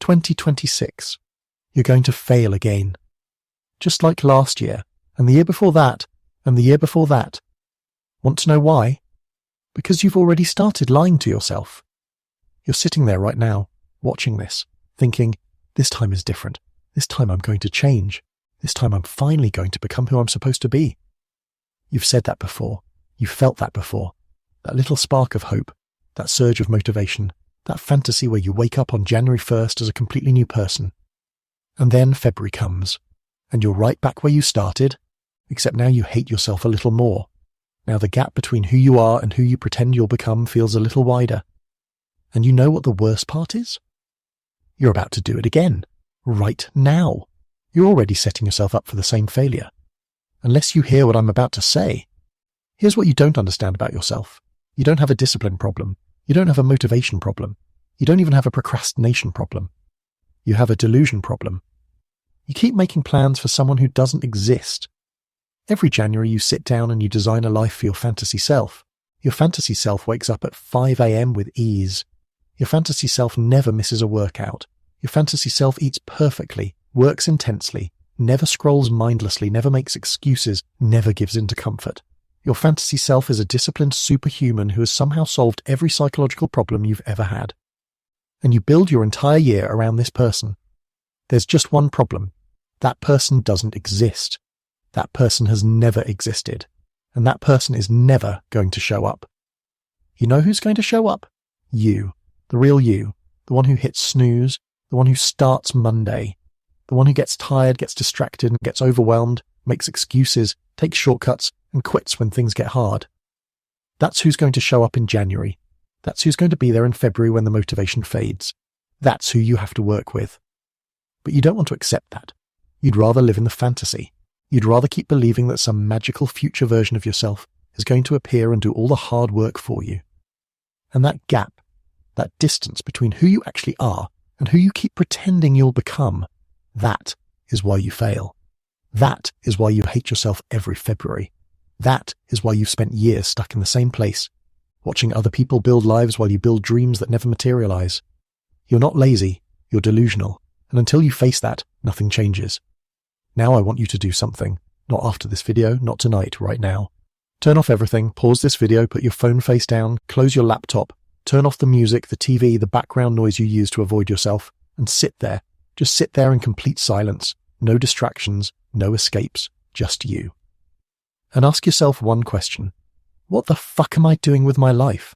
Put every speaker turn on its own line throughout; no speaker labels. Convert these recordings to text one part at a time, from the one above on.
2026. You're going to fail again. Just like last year, and the year before that, and the year before that. Want to know why? Because you've already started lying to yourself. You're sitting there right now, watching this, thinking, this time is different. This time I'm going to change. This time I'm finally going to become who I'm supposed to be. You've said that before. You've felt that before. That little spark of hope, that surge of motivation, that fantasy where you wake up on January 1st as a completely new person. And then February comes, and you're right back where you started, except now you hate yourself a little more. Now the gap between who you are and who you pretend you'll become feels a little wider. And you know what the worst part is? You're about to do it again, right now. You're already setting yourself up for the same failure. Unless you hear what I'm about to say, here's what you don't understand about yourself. You don't have a discipline problem. You don't have a motivation problem. You don't even have a procrastination problem. You have a delusion problem. You keep making plans for someone who doesn't exist. Every January you sit down and you design a life for your fantasy self. Your fantasy self wakes up at 5 a.m. with ease. Your fantasy self never misses a workout. Your fantasy self eats perfectly, works intensely, never scrolls mindlessly, never makes excuses, never gives in to comfort. Your fantasy self is a disciplined superhuman who has somehow solved every psychological problem you've ever had. And you build your entire year around this person. There's just one problem. That person doesn't exist. That person has never existed. And that person is never going to show up. You know who's going to show up? You. The real you. The one who hits snooze. The one who starts Monday. The one who gets tired, gets distracted, and gets overwhelmed, makes excuses, takes shortcuts, and quits when things get hard. That's who's going to show up in January. That's who's going to be there in February when the motivation fades. That's who you have to work with. But you don't want to accept that. You'd rather live in the fantasy. You'd rather keep believing that some magical future version of yourself is going to appear and do all the hard work for you. And that gap, that distance between who you actually are and who you keep pretending you'll become, that is why you fail. That is why you hate yourself every February. That is why you've spent years stuck in the same place, watching other people build lives while you build dreams that never materialize. You're not lazy, you're delusional, and until you face that, nothing changes. Now I want you to do something. Not after this video, not tonight, right now. Turn off everything, pause this video, put your phone face down, close your laptop, turn off the music, the TV, the background noise you use to avoid yourself, and sit there. Just sit there in complete silence. No distractions, no escapes, just you. And ask yourself one question. What the fuck am I doing with my life?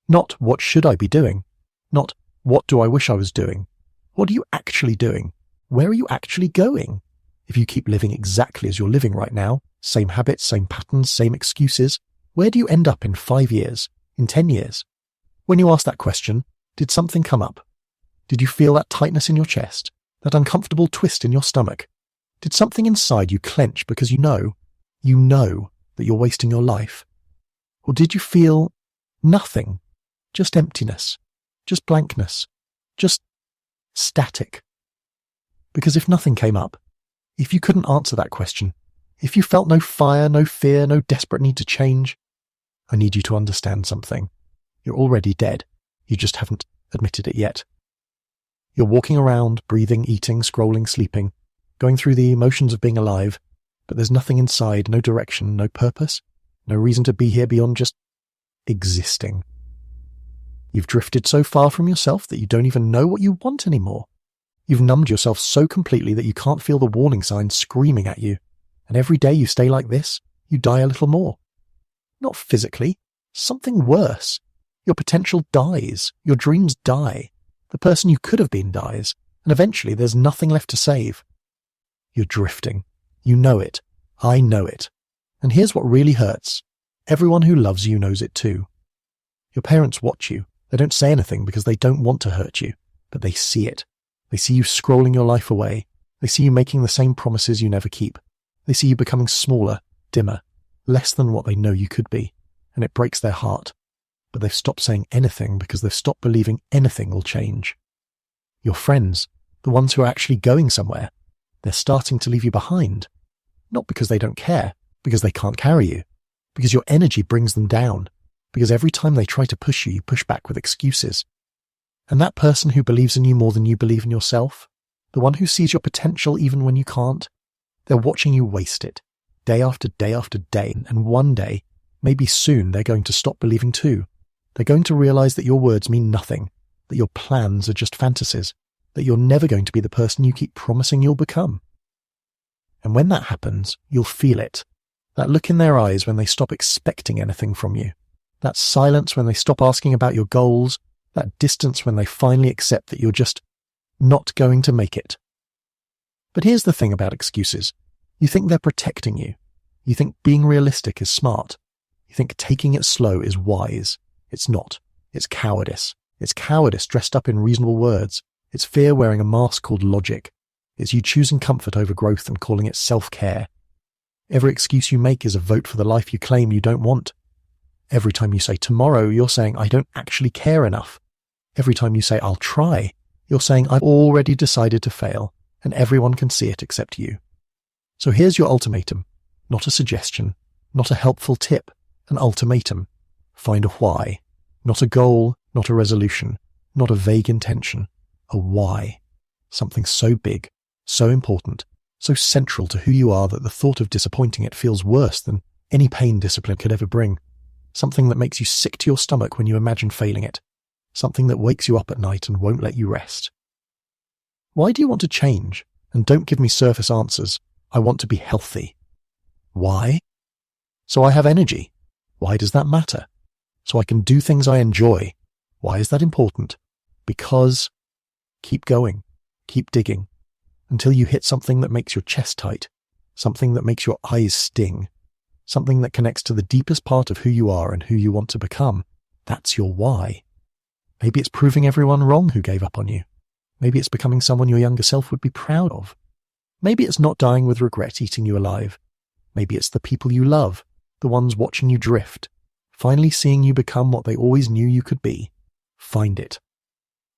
Not what should I be doing? Not what do I wish I was doing? What are you actually doing? Where are you actually going? If you keep living exactly as you're living right now, same habits, same patterns, same excuses, where do you end up in 5 years, in 10 years? When you ask that question, did something come up? Did you feel that tightness in your chest, that uncomfortable twist in your stomach? Did something inside you clench because you know that you're wasting your life? Or did you feel nothing, just emptiness, just blankness, just static? Because if nothing came up, if you couldn't answer that question, if you felt no fire, no fear, no desperate need to change, I need you to understand something. You're already dead. You just haven't admitted it yet. You're walking around, breathing, eating, scrolling, sleeping, going through the emotions of being alive, but there's nothing inside, no direction, no purpose, no reason to be here beyond just existing. You've drifted so far from yourself that you don't even know what you want anymore. You've numbed yourself so completely that you can't feel the warning signs screaming at you. And every day you stay like this, you die a little more. Not physically, something worse. Your potential dies. Your dreams die. The person you could have been dies. And eventually there's nothing left to save. You're drifting. You know it. I know it. And here's what really hurts. Everyone who loves you knows it too. Your parents watch you. They don't say anything because they don't want to hurt you, but they see it. They see you scrolling your life away. They see you making the same promises you never keep. They see you becoming smaller, dimmer, less than what they know you could be, and it breaks their heart. But they've stopped saying anything because they've stopped believing anything will change. Your friends, the ones who are actually going somewhere, they're starting to leave you behind. Not because they don't care, because they can't carry you, because your energy brings them down, because every time they try to push you, you push back with excuses. And that person who believes in you more than you believe in yourself, the one who sees your potential even when you can't, they're watching you waste it, day after day after day, and one day, maybe soon, they're going to stop believing too. They're going to realize that your words mean nothing, that your plans are just fantasies, that you're never going to be the person you keep promising you'll become. And when that happens, you'll feel it. That look in their eyes when they stop expecting anything from you. That silence when they stop asking about your goals. That distance when they finally accept that you're just not going to make it. But here's the thing about excuses. You think they're protecting you. You think being realistic is smart. You think taking it slow is wise. It's not. It's cowardice. It's cowardice dressed up in reasonable words. It's fear wearing a mask called logic. It's you choosing comfort over growth and calling it self-care. Every excuse you make is a vote for the life you claim you don't want. Every time you say tomorrow, you're saying I don't actually care enough. Every time you say I'll try, you're saying I've already decided to fail, and everyone can see it except you. So here's your ultimatum. Not a suggestion, not a helpful tip, an ultimatum. Find a why. Not a goal, not a resolution, not a vague intention. A why. Something so big, so important, so central to who you are that the thought of disappointing it feels worse than any pain discipline could ever bring. Something that makes you sick to your stomach when you imagine failing it. Something that wakes you up at night and won't let you rest. Why do you want to change? And don't give me surface answers. I want to be healthy. Why? So I have energy. Why does that matter? So I can do things I enjoy. Why is that important? Because keep going, keep digging, until you hit something that makes your chest tight, something that makes your eyes sting, something that connects to the deepest part of who you are and who you want to become. That's your why. Maybe it's proving everyone wrong who gave up on you. Maybe it's becoming someone your younger self would be proud of. Maybe it's not dying with regret eating you alive. Maybe it's the people you love, the ones watching you drift, finally seeing you become what they always knew you could be. Find it.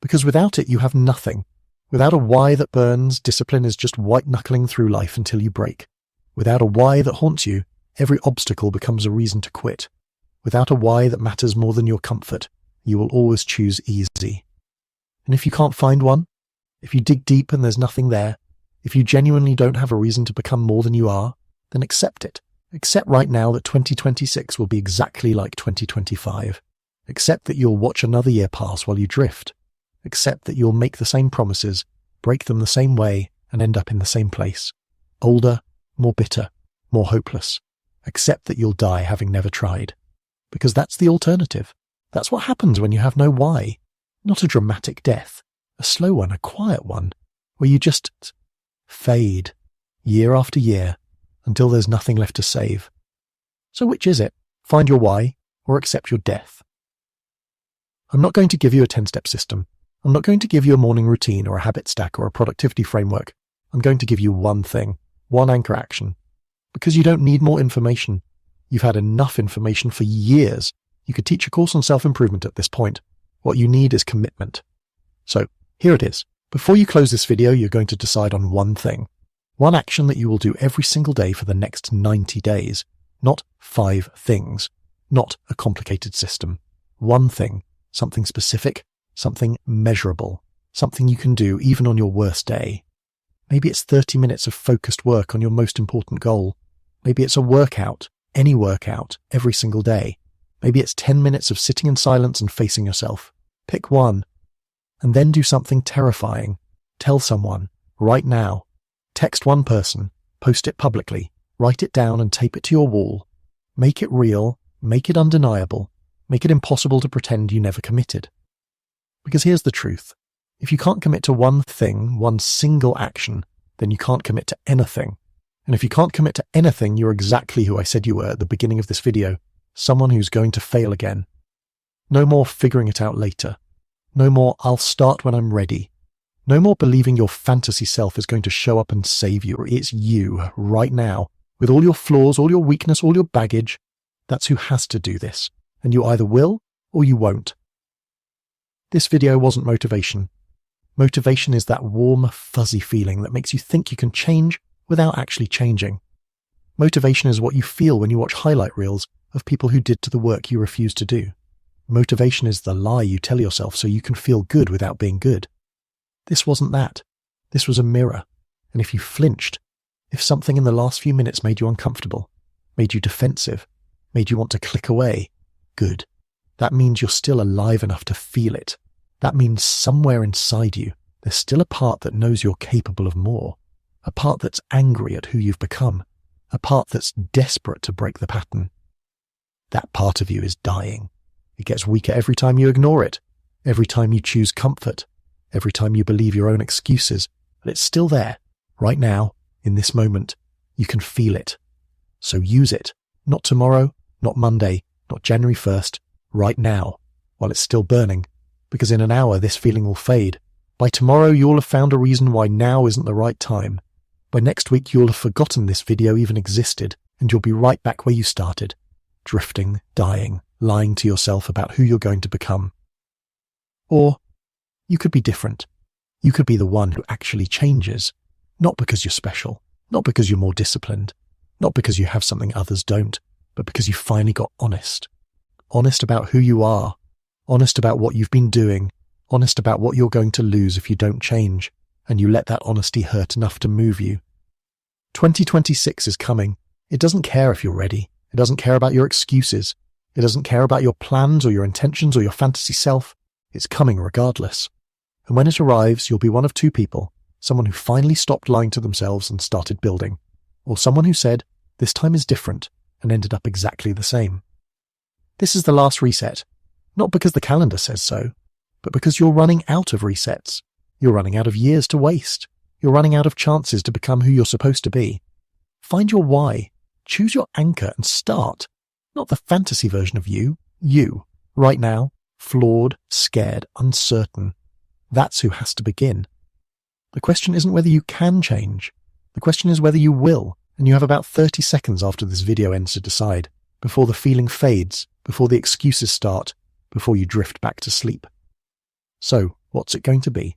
Because without it, you have nothing. Without a why that burns, discipline is just white-knuckling through life until you break. Without a why that haunts you, every obstacle becomes a reason to quit. Without a why that matters more than your comfort, you will always choose easy. And if you can't find one, if you dig deep and there's nothing there, if you genuinely don't have a reason to become more than you are, then accept it. Accept right now that 2026 will be exactly like 2025. Accept that you'll watch another year pass while you drift. Accept that you'll make the same promises, break them the same way, and end up in the same place. Older, more bitter, more hopeless. Accept that you'll die having never tried. Because that's the alternative. That's what happens when you have no why. Not a dramatic death. A slow one, a quiet one, where you just fade, year after year, until there's nothing left to save. So which is it? Find your why, or accept your death? I'm not going to give you a 10-step system. I'm not going to give you a morning routine or a habit stack or a productivity framework. I'm going to give you one thing, one anchor action. Because you don't need more information. You've had enough information for years. You could teach a course on self-improvement at this point. What you need is commitment. So, here it is. Before you close this video, you're going to decide on one thing. One action that you will do every single day for the next 90 days. Not 5 things. Not a complicated system. One thing. Something specific. Something measurable. Something you can do even on your worst day. Maybe it's 30 minutes of focused work on your most important goal. Maybe it's a workout, any workout, every single day. Maybe it's 10 minutes of sitting in silence and facing yourself. Pick one. And then do something terrifying. Tell someone, right now. Text one person, post it publicly, write it down and tape it to your wall. Make it real, make it undeniable, make it impossible to pretend you never committed. Because here's the truth. If you can't commit to one thing, one single action, then you can't commit to anything. And if you can't commit to anything, you're exactly who I said you were at the beginning of this video. Someone who's going to fail again. No more figuring it out later. No more I'll start when I'm ready. No more believing your fantasy self is going to show up and save you. It's you, right now, with all your flaws, all your weakness, all your baggage. That's who has to do this. And you either will or you won't. This video wasn't motivation. Motivation is that warm, fuzzy feeling that makes you think you can change without actually changing. Motivation is what you feel when you watch highlight reels of people who did to the work you refuse to do. Motivation is the lie you tell yourself so you can feel good without being good. This wasn't that. This was a mirror. And if you flinched, if something in the last few minutes made you uncomfortable, made you defensive, made you want to click away, good. That means you're still alive enough to feel it. That means somewhere inside you, there's still a part that knows you're capable of more. A part that's angry at who you've become. A part that's desperate to break the pattern. That part of you is dying. It gets weaker every time you ignore it. Every time you choose comfort. Every time you believe your own excuses. But it's still there. Right now, in this moment. You can feel it. So use it. Not tomorrow, not Monday, not January 1st. Right now, while it's still burning. Because in an hour, this feeling will fade. By tomorrow, you'll have found a reason why now isn't the right time. By next week, you'll have forgotten this video even existed, and you'll be right back where you started. Drifting, dying, lying to yourself about who you're going to become. Or, you could be different. You could be the one who actually changes. Not because you're special, not because you're more disciplined, not because you have something others don't, but because you finally got honest. Honest about who you are. Honest about what you've been doing. Honest about what you're going to lose if you don't change. And you let that honesty hurt enough to move you. 2026 is coming. It doesn't care if you're ready. It doesn't care about your excuses. It doesn't care about your plans or your intentions or your fantasy self. It's coming regardless. And when it arrives, you'll be one of two people. Someone who finally stopped lying to themselves and started building. Or someone who said, this time is different, and ended up exactly the same. This is the last reset. Not because the calendar says so, but because you're running out of resets. You're running out of years to waste. You're running out of chances to become who you're supposed to be. Find your why. Choose your anchor and start. Not the fantasy version of you. You. Right now. Flawed, scared, uncertain. That's who has to begin. The question isn't whether you can change. The question is whether you will, and you have about 30 seconds after this video ends to decide, before the feeling fades, before the excuses start, before you drift back to sleep. So, what's it going to be?